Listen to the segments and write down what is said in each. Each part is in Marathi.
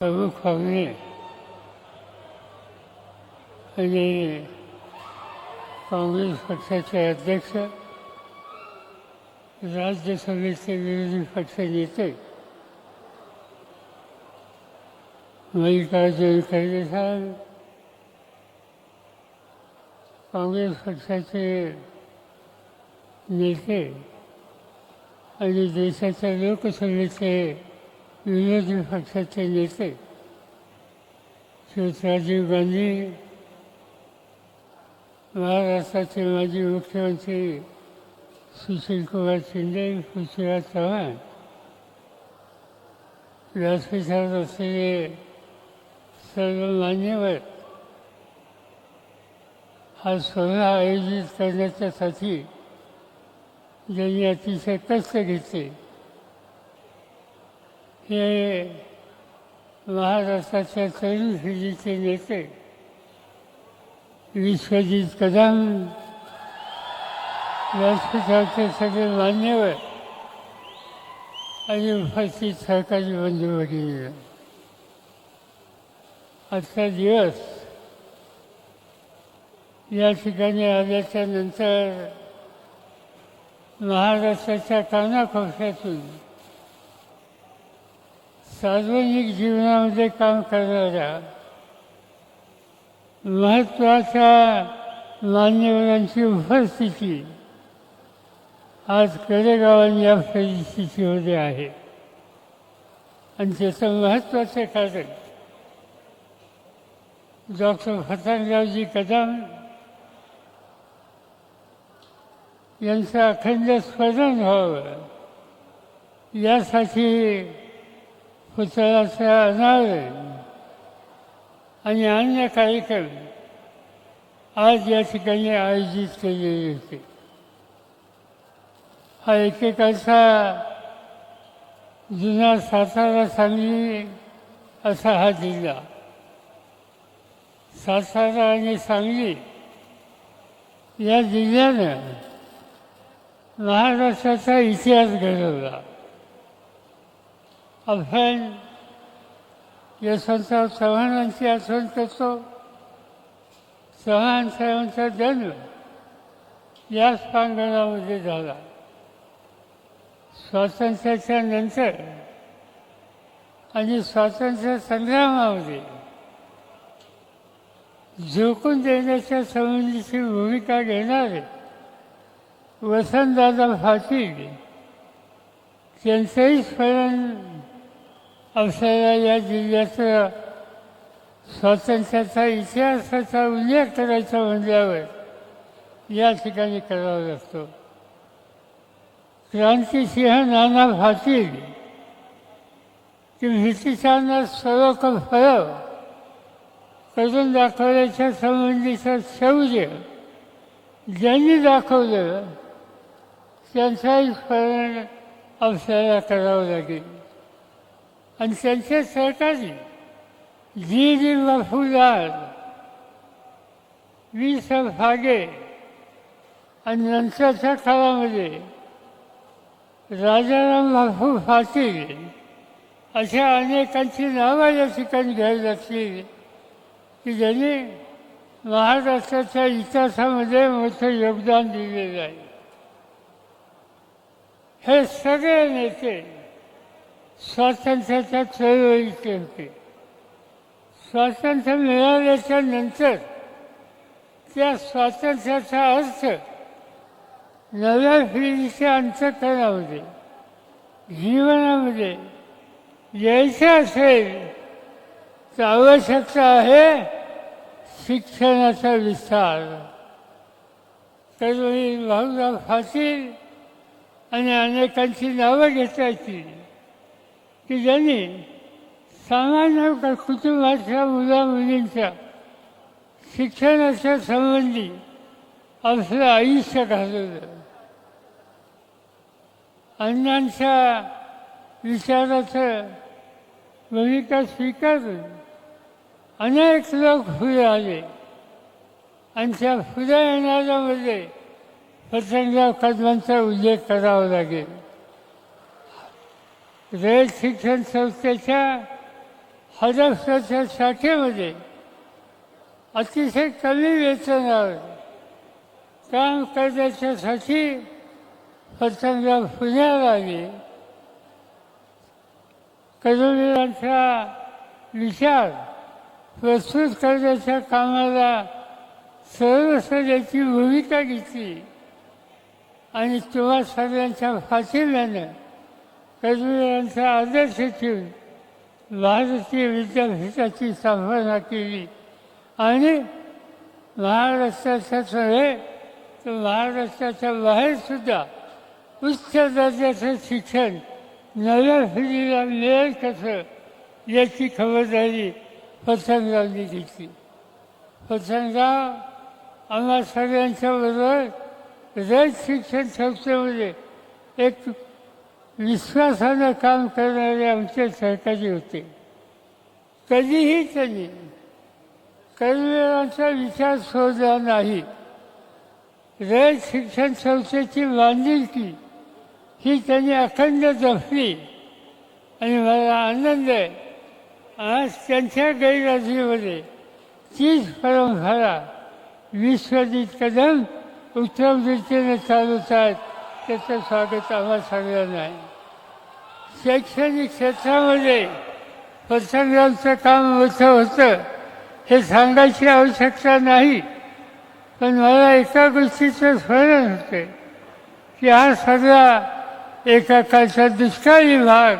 प्रमुखपणे आणि काँग्रेस पक्षाचे अध्यक्ष, राज्यसभेचे विरोधी पक्ष नेते मल्लिकार्जुन खरगे साहेब, काँग्रेस पक्षाचे नेते आणि देशाच्या लोकसभेचे विरोधी पक्षाचे नेते श्री राजीव गांधी, महाराष्ट्राचे माजी मुख्यमंत्री सुशीलकुमार शिंदे, पृथ्वीराज चव्हाण, व्यासपीठावर असलेले सर्व मान्यवर हा सोहळा आयोजित करण्याच्यासाठी ज्यांनी अतिशय कष्ट घेतले, हे महाराष्ट्राच्या तरुण पिढीचे नेते विश्वजित कदम, व्यासपीठावरचे सगळे मान्यवर आणि उपस्थित सहकारी बंधू भगिनी, आजचा दिवस या ठिकाणी आल्याच्या नंतर महाराष्ट्राच्या कानाकोपऱ्यातून सार्वजनिक जीवनामध्ये काम करणाऱ्या महत्त्वाच्या मान्यवरांची उपस्थिती आज कडेगावात या परिस्थितीमध्ये आहे. आणि त्याचं महत्त्वाचं कारण डॉक्टर फत्तनरावजी कदम यांचं अखंड स्मरण व्हावं यासाठी पुतळ्याचं अनावरण आणि अन्य कार्यक्रम आज या ठिकाणी आयोजित केलेले होते. हा एकेकाळचा जुना सातारा सांगली असा हा जिल्हा. सातारा आणि सांगली या जिल्ह्यानं महाराष्ट्राचा इतिहास घडवला. आपण यशवंतराव चव्हाणांची आठवण करतो. चव्हाण साहेबांचा जन्म याच प्रांगणामध्ये झाला. स्वातंत्र्याच्या नंतर आणि स्वातंत्र्य संग्रामामध्ये झोकून देण्याच्या संबंधीची भूमिका घेणारे वसंतदादा पाटील त्यांचंही स्मरण आपल्याला या जिल्ह्याचा स्वातंत्र्याचा इतिहासाचा उल्लेख करायचा म्हणल्यावर या ठिकाणी करावा लागतो. क्रांतिसिंह नाना पाटील की ब्रिटिशांना सरोक फळव करून दाखवण्याच्या संबंधीचं शौर्य ज्यांनी दाखवलं त्यांचंही स्मरण आपल्याला करावं लागेल. आणि त्यांचे सहकारी जी वफूदार, वि. स. फागे आणि नंतरच्या काळामध्ये राजाराम बापू पाटील अशा अनेकांची नावं या ठिकाणी घ्यावी लागतील की ज्यांनी महाराष्ट्राच्या इतिहासामध्ये मोठं योगदान दिलेलं आहे. हे सगळे नेते स्वातंत्र्याच्या चळवळीचे होते. स्वातंत्र्य मिळाल्याच्या नंतर त्या स्वातंत्र्याचा अर्थ नव्या पिढीच्या अंतःकरणामध्ये जीवनामध्ये यायचं असेल तर आवश्यकता आहे शिक्षणाचा विस्तार. कधी भाऊराव पाटील आणि अनेकांची नावं घेता येतील की ज्यांनी सामान्य कुटुंबाच्या मुलामुलींच्या शिक्षणाच्या संबंधी आपलं आयुष्य घालवलं. अण्णांच्या विचाराचं भूमिका स्वीकारून अनेक लोक पुढे आले आणि त्या पुढे येणाऱ्यामध्ये फत्तनराव कदमांचा उल्लेख करावा लागेल. रयत शिक्षण संस्थेच्या हडपसरच्या शाखेमध्ये अतिशय कमी वेतनावर काम करण्याच्यासाठी पतंगराव पुण्याला आले. कर्मवीरांचा विचार प्रस्तुत करण्याच्या कामाला सर्वस्वची भूमिका घेतली आणि तुम्हा सगळ्यांच्या पाठिंब्यानं कर्मवीरांचा आदर्श ठेवून भारतीय विद्यापीठाची स्थापना केली आणि महाराष्ट्राच्याच नव्हे तर महाराष्ट्राच्या बाहेरसुद्धा उच्च दर्जाचं शिक्षण नव्या पिढीला मिळेल कसं याची खबरदारी पतंगरावनी घेतली. पतंगराव आम्हा सगळ्यांच्या बरोबर रयत शिक्षण संस्थेमध्ये एक विश्वासानं काम करणारे आमचे सहकारी होते. कधीही त्यांनी कर्मवीरांचा विचार सोडला नाही. रयत शिक्षण संस्थेची बांधिलकी ही त्यांनी अखंड जपली आणि मला आनंद आहे आज त्यांच्या गैरहजेरीमध्ये तीच परंपरा विश्वजित कदम उत्तम रीतीने चालवत आहेत. त्याचं स्वागत आम्हा सगळ्यांना आहे. शैक्षणिक क्षेत्रामध्ये पतंगरावचं काम मोठं होतं हे सांगायची आवश्यकता नाही, पण मला एका गोष्टीचं स्मरण होते की हा सगळा एका काळचा दुष्काळी भाग,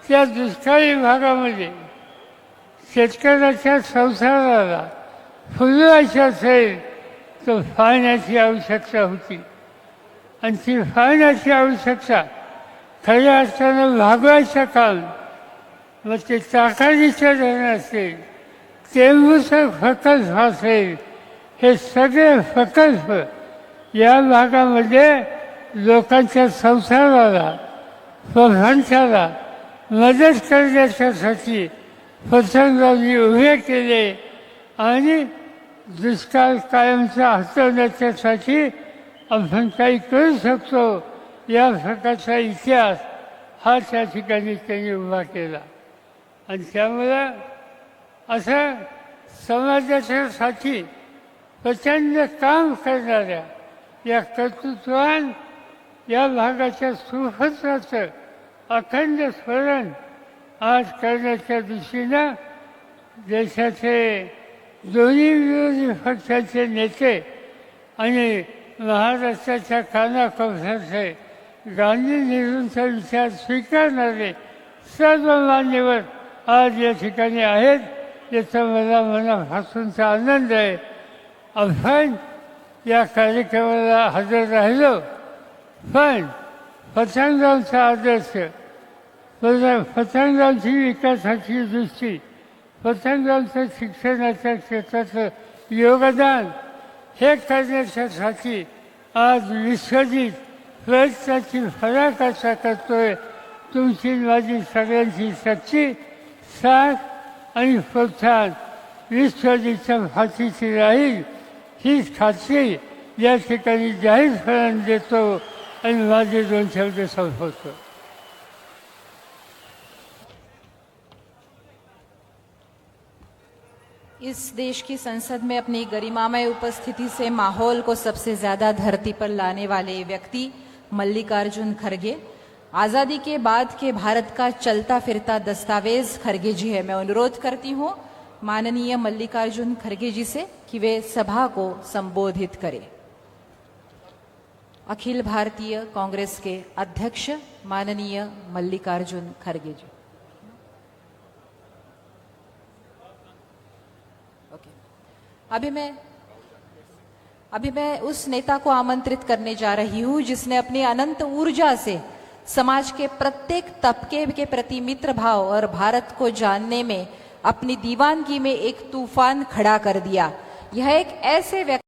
त्या दुष्काळी भागामध्ये शेतकऱ्याच्या संसाराला फुलवायचं असेल तर पाण्याची आवश्यकता होती आणि ती पाण्याची आवश्यकता खऱ्या अर्थानं भागवायचं काम मग ते ताकाडीचं धरण असेल, टेंबूचं प्रकल्प असेल, हे सगळे प्रकल्प या भागामध्ये लोकांच्या संसाराला प्रधानशाला मदत करण्याच्यासाठी पतंगरावनी उभे केले आणि दुष्काळ कायमचा हटवण्याच्यासाठी आपण काही करू शकतो या प्रकारचा इतिहास हा त्या ठिकाणी त्यांनी उभा केला. आणि त्यामुळं असं समाजाच्यासाठी प्रचंड काम करणाऱ्या या कर्तृत्वान या भागाच्या सुपुत्राचं अखंड स्मरण आज करण्याच्या दृष्टीनं देशाचे दोन्ही विरोधी पक्षाचे नेते आणि महाराष्ट्राच्या कानाकोपऱ्याचे गांधी नेहरूंचा विचार स्वीकारणारे सर्व मान्यवर आज या ठिकाणी आहेत. याचा मला मनापासूनचा आनंद आहे. आपण या कार्यक्रमाला हजर राहिलो, पण पतंगरावचा आदर्श, पतंगरावची विकासाची दृष्टी, पतंगरावचं शिक्षणाच्या क्षेत्राचं योगदान हे करण्याच्यासाठी आज विश्वजित प्रयत्नाची फराक असा करतोय. तुमची माझी सगळ्यांची शक्ती, साथ आणि प्रोत्साहन विश्वजितच्या फाशीची राहील हीच खात्री या ठिकाणी जाहीरपणाने देतो आणि माझे 2 शब्द संपवतो. इस देश की संसद में अपनी गरिमामय उपस्थिति से माहौल को सबसे ज्यादा धरती पर लाने वाले व्यक्ति मल्लिकार्जुन खड़गे, आजादी के बाद के भारत का चलता फिरता दस्तावेज खड़गे जी है. मैं अनुरोध करती हूँ माननीय मल्लिकार्जुन खड़गे जी से कि वे सभा को संबोधित करें. अखिल भारतीय कांग्रेस के अध्यक्ष माननीय मल्लिकार्जुन खड़गे जी. अभी मैं उस नेता को आमंत्रित करने जा रही हूं जिसने अपनी अनंत ऊर्जा से समाज के प्रत्येक तबके के प्रति मित्र भाव और भारत को जानने में अपनी दीवानगी में एक तूफान खड़ा कर दिया. यह एक ऐसे व्यक्ति